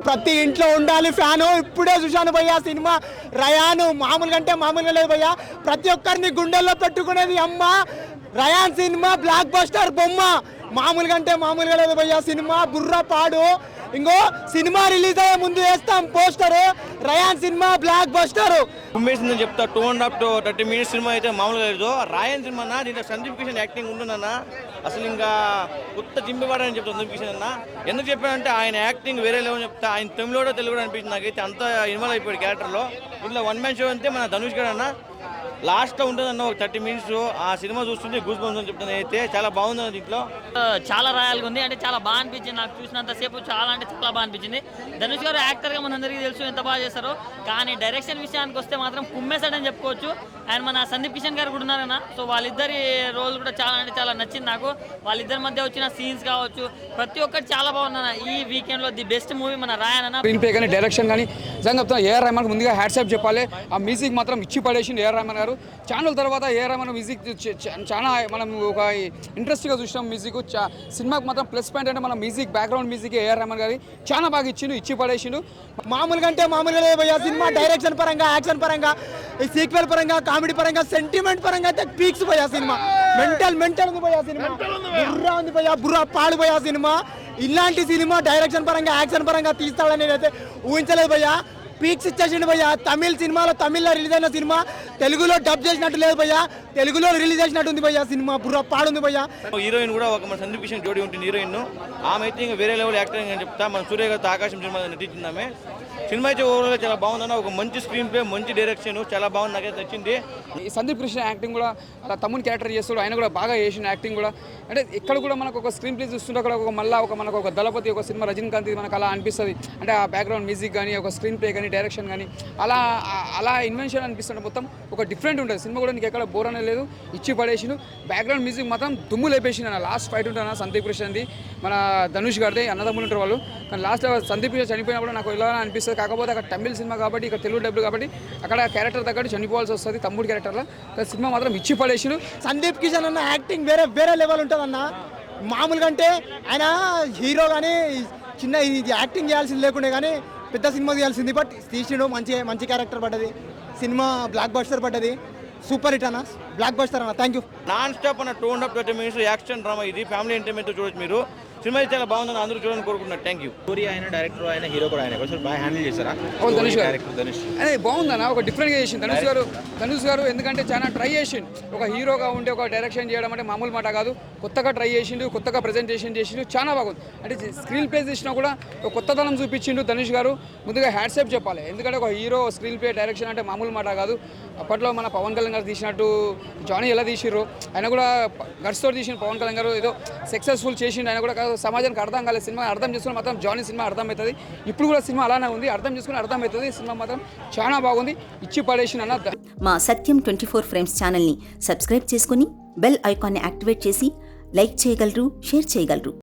ప్రతి ఇంట్లో ఉండాలి ఫ్యాను. ఇప్పుడే చూశాను భయ్యా సినిమా రయాను మామూలుగా అంటే మామూలుగా లేదు భయ్యా. ప్రతి ఒక్కరిని గుండెల్లో పెట్టుకునేది అమ్మ. రయాన్ సినిమా బ్లాక్ బస్టర్ బొమ్మ. మామూలుగా అంటే మామూలుగా లేదు భయ్యా. సినిమా బుర్ర పాడు. ఇంకో సినిమా రిలీజ్ అయ్యే ముందు వేస్తాం poster. Raayan cinema blockbuster. కుమ్మేసిందని చెప్తా. 2.5 to 30 minutes సినిమా అయితే మామూలుగా లేదు. రాయన్ సినిమా అన్న దీంట్లో సందీప్ కిషన్ యాక్టింగ్ ఉంటుందన్న అసలు ఇంకా కొత్త చింపివాడని చెప్తా సందీప్ కిషన్ అన్న. ఎందుకు చెప్పానంటే ఆయన యాక్టింగ్ వేరే లెవెల్ చెప్తా. ఆయన తమిళలో తెలుగు అనిపించింది నాకైతే. అంత ఇన్వాల్వ్ అయిపోయాడు క్యారెక్టర్లో. ఇంట్లో వన్ మ్యాన్ షో అంతే మన ధనుష్ గారు అన్న. లాస్ట్లో ఉంటుందన్న ఒక 30 minutes. ఆ సినిమా చూస్తుంటే గూస్ బంప్స్ అని చెప్తాను అయితే. చాలా బాగుంది దీంట్లో. చాలా రాయల్గా ఉంది అంటే చాలా బాగా అనిపించింది నాకు చూసినంతసేపు. చాలా అంటే చాలా బాగా అనిపించింది. ధనుష్ గారు యాక్టర్గా మనందరికీ తెలుసు ఎంత బాగా చేస్తారో. కానీ డైరెక్షన్ విషయానికి వస్తే మాత్రం కుమ్మేశాడని చెప్పుకోవచ్చు. అండ్ మన సందీప్ కిషన్ గారు కూడా ఉన్నారన్న. సో వాళ్ళిద్దరి రోల్ కూడా చాలా అంటే చాలా నచ్చింది నాకు. వాళ్ళిద్దరి మధ్య వచ్చిన సీన్స్ కావచ్చు ప్రతి ఒక్కటి చాలా బాగుందన్న. ఈ వీకెండ్లో ది బెస్ట్ మూవీ మన రాయన్ అన్న. స్క్రీన్ ప్లే కానీ డైరెక్షన్ కానీ నిజంగా చెప్తాను. ఏఆర్ రెహమాన్ ముందుగా హ్యాట్సాప్ చెప్పాలి. ఆ మ్యూజిక్ మాత్రం ఇచ్చి పడేసింది ఏఆర్ రెహమాన్ గారు. ఛానల్ తర్వాత ఏఆర్ రెహమాన్ మ్యూజిక్ చాలా మనం ఒక ఇంట్రెస్ట్గా చూసినాం. మ్యూజిక్ సినిమాకి మాత్రం ప్లస్ పాయింట్ అంటే మన music background music AR Rahman గారి చాలా బాగా ఇచ్చి పడేసిండు. మామూలుగా అంటే మామూలుగా లేదు భయ్యా. సినిమా డైరెక్షన్ పరంగా, యాక్షన్ పరంగా, ఈ సీక్వెల్ పరంగా, కామెడీ పరంగా, సెంటిమెంట్ పరంగా అయితే పీక్స్ భయ్యా. సినిమా మెంటల్ ఉంది భయ్యా. సినిమా బుర్రా ఉంది భయ్యా. బుర్రా పాడు భయ్యా. సినిమా ఇలాంటి సినిమా డైరెక్షన్ పరంగా, యాక్షన్ పరంగా తీస్తాడని నేనైతే ఊహించలేదు భయ్యా. పీక్స్ ఇచ్చేసిండు భయ్యా. తమిళ సినిమాలో తమిళ్లో రిలీజ్ అయిన సినిమా తెలుగులో డబ్ చేసినట్టు లేదు భయ్యా. తెలుగులో రిలీజ్ చేసినట్టు ఉంది భయ్యా. సినిమా బుర్ర పాడుంది భయ్యా. హీరోయిన్ కూడా ఒక మన సందీప్ కిషన్ జోడీ ఉంటుంది హీరోయిన్. ఆమె అయితే ఇంకా వేరే లెవెల్ యాక్టింగ్ అని చెప్తా. మన సూర్య గారితో ఆకాశం సినిమా నటించింది ఆమె. సినిమా అయితే ఓవరాల్గా చాలా బాగుందన్న. ఒక మంచి స్క్రీన్ ప్లే, మంచి డైరెక్షన్, చాలా బాగుంది. నాకైతే నచ్చింది. ఈ సందీప్ కృష్ణ యాక్టింగ్ కూడా అలా తమ్ముని క్యారెక్టర్ చేస్తాడు. ఆయన కూడా బాగా చేసిన యాక్టింగ్ కూడా అంటే ఇక్కడ కూడా మనకు ఒక స్క్రీన్ ప్లే చూస్తుంటే అక్కడ ఒక మళ్ళీ మనకు ఒక దళపతి ఒక సినిమా రజనీకాంత్ మనకు అలా అనిపిస్తుంది. అంటే ఆ బ్యాక్గ్రౌండ్ మ్యూజిక్ కానీ, ఒక స్క్రీన్ ప్లే కానీ, డైరెక్షన్ కానీ అలా ఇన్వెన్షన్ అనిపిస్తుంది. మొత్తం ఒక డిఫరెంట్ ఉంటుంది సినిమా కూడా. నీకు ఎక్కడ బోర్ అనేది లేదు. ఇచ్చి పడేసిండు. బ్యాక్గ్రౌండ్ మ్యూజిక్ మాత్రం దుమ్ము లేపేసిండు అన్న. లాస్ట్ ఫైట్ ఉంటుంది సందీప్ కృష్ణది మన ధనుష్ గారిది. అన్నదమ్ములు ఉంటారు వాళ్ళు. కానీ లాస్ట్ సందీప్ కృష్ణ చనిపోయినప్పుడు నాకు ఇలా అనిపిస్తుంది. కాకపోతే అక్కడ తమిళ సినిమా కాబట్టి, ఇక్కడ తెలుగు డబ్బులు కాబట్టి అక్కడ క్యారెక్టర్ తగ్గట్టు చనిపోవాల్సి వస్తుంది తమ్ముడు క్యారెక్టర్లో. కానీ సినిమా మాత్రం ఇచ్చి పడేసిండు. సందీప్ కిషన్ అన్న యాక్టింగ్ వేరే లెవెల్ ఉంటుంది అన్న. మామూలుగా అంటే ఆయన హీరో కానీ చిన్న ఇది యాక్టింగ్ చేయాల్సింది లేకుండే కానీ పెద్ద సినిమా తీయాల్సింది. బట్ తీసిండు. మంచి క్యారెక్టర్ పడ్డది. సినిమా బ్లాక్ బస్టర్ పడ్డది. సూపర్ హిట్ అన్న. బ్లాక్ బస్టర్ అన్న. Thank you. నాన్ స్టాప్ అన్న 2.5 to 30 minutes యాక్షన్ డ్రామా. ఇది ఫ్యామిలీ ఎంటర్టైన్మెంట్ చూడొచ్చు మీరు. సినిమా అయితే చాలా బాగుందని అందరూ చూడాలని కోరుకుంటున్నారు. Thank you. స్టోరీ ఆయన, డైరెక్టర్ ఆయన, హీరో కూడా ఆయన కొంచెం బాగా హ్యాండిల్ చేశారా? ధనుష్ గారు డైరెక్టర్ ధనుష్ అదే బాగుందన్న. ఒక డిఫరెంట్గా చేసింది ధనుష్ గారు. ఎందుకంటే చాలా ట్రై చేసిండు. ఒక హీరోగా ఉంటే ఒక డైరెక్షన్ చేయడం అంటే మామూలు మాట కాదు. కొత్తగా ట్రై చేసిండు. కొత్తగా ప్రజెంటేషన్ చేసిండు. చాలా బాగుంది. అంటే స్క్రీన్ ప్లే చేసినా కూడా ఒక కొత్తదనం చూపించిండు ధనుష్ గారు. ముందుగా హ్యాట్సాప్ చెప్పాలి. ఎందుకంటే ఒక హీరో స్క్రీన్ ప్లే డైరెక్షన్ అంటే మామూలు మాట కాదు. అప్పట్లో మన పవన్ కళ్యాణ్ గారు తీసినట్టు జానీ ఎలా తీసిర్రు ఆయన కూడా గట్స్తో తీసిన పవన్ కళ్యాణ్ గారు ఏదో సక్సెస్ఫుల్ చేసిండు. ఆయన కూడా సమాజానికి అర్థం కాలేదు. సినిమా అర్థం చేసుకుని మాత్రం జానీ సినిమా అర్థమవుతుంది. ఇప్పుడు కూడా సినిమా అలానే ఉంది. అర్థం చేసుకుని అర్థమవుతుంది. సినిమా మాత్రం చాలా బాగుంది. ఇచ్చి పడేసిన అన్న. మా సత్యం 24 ఫ్రేమ్స్ ఛానల్ని సబ్స్క్రైబ్ చేసుకుని బెల్ ఐకాన్ని యాక్టివేట్ చేసి లైక్ చేయగలరు, షేర్ చేయగలరు.